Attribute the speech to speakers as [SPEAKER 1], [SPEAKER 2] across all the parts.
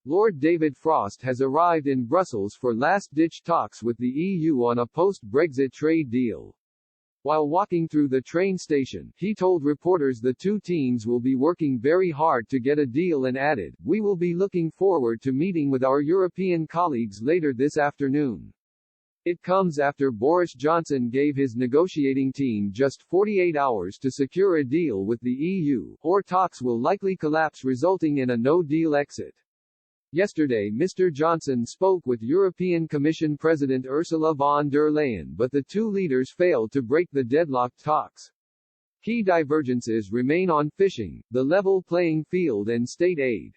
[SPEAKER 1] Lord David Frost has arrived in Brussels for last-ditch talks with the EU on a post-Brexit trade deal. While walking through the train station, he told reporters the two teams will be working very hard to get a deal and added, "We will be looking forward to meeting with our European colleagues later this afternoon." It comes after Boris Johnson gave his negotiating team just 48 hours to secure a deal with the EU, or talks will likely collapse resulting in a no-deal exit. Yesterday Mr. Johnson spoke with European Commission President Ursula von der Leyen, but the two leaders failed to break the deadlocked talks. Key divergences remain on fishing, the level playing field and state aid.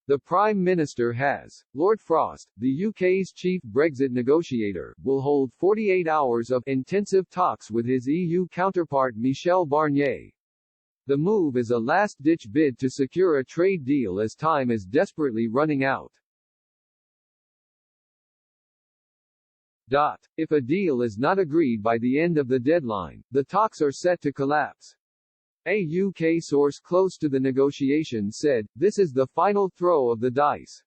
[SPEAKER 1] The Prime Minister has. Lord Frost, the UK's chief Brexit negotiator, will hold 48 hours of intensive talks with his EU counterpart Michel Barnier. The move is a last-ditch bid to secure a trade deal as time is desperately running out. If a deal is not agreed by the end of the deadline, the talks are set to collapse. A UK source close to the negotiations said, "This is the final throw of the dice.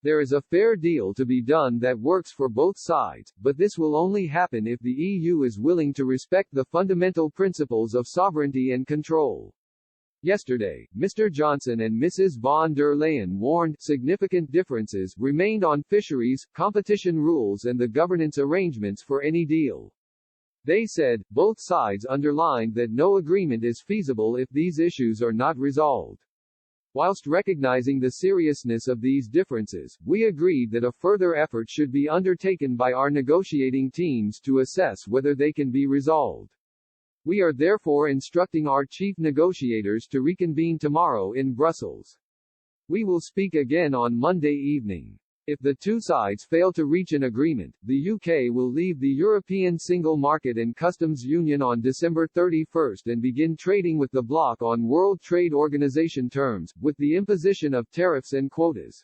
[SPEAKER 1] There is a fair deal to be done that works for both sides, but this will only happen if the EU is willing to respect the fundamental principles of sovereignty and control." Yesterday, Mr. Johnson and Mrs. von der Leyen warned significant differences remained on fisheries, competition rules and the governance arrangements for any deal. They said, both sides underlined that no agreement is feasible if these issues are not resolved. Whilst recognizing the seriousness of these differences, we agreed that a further effort should be undertaken by our negotiating teams to assess whether they can be resolved. We are therefore instructing our chief negotiators to reconvene tomorrow in Brussels. We will speak again on Monday evening. If the two sides fail to reach an agreement, the UK will leave the European Single Market and Customs Union on December 31 and begin trading with the bloc on World Trade Organization terms, with the imposition of tariffs and quotas.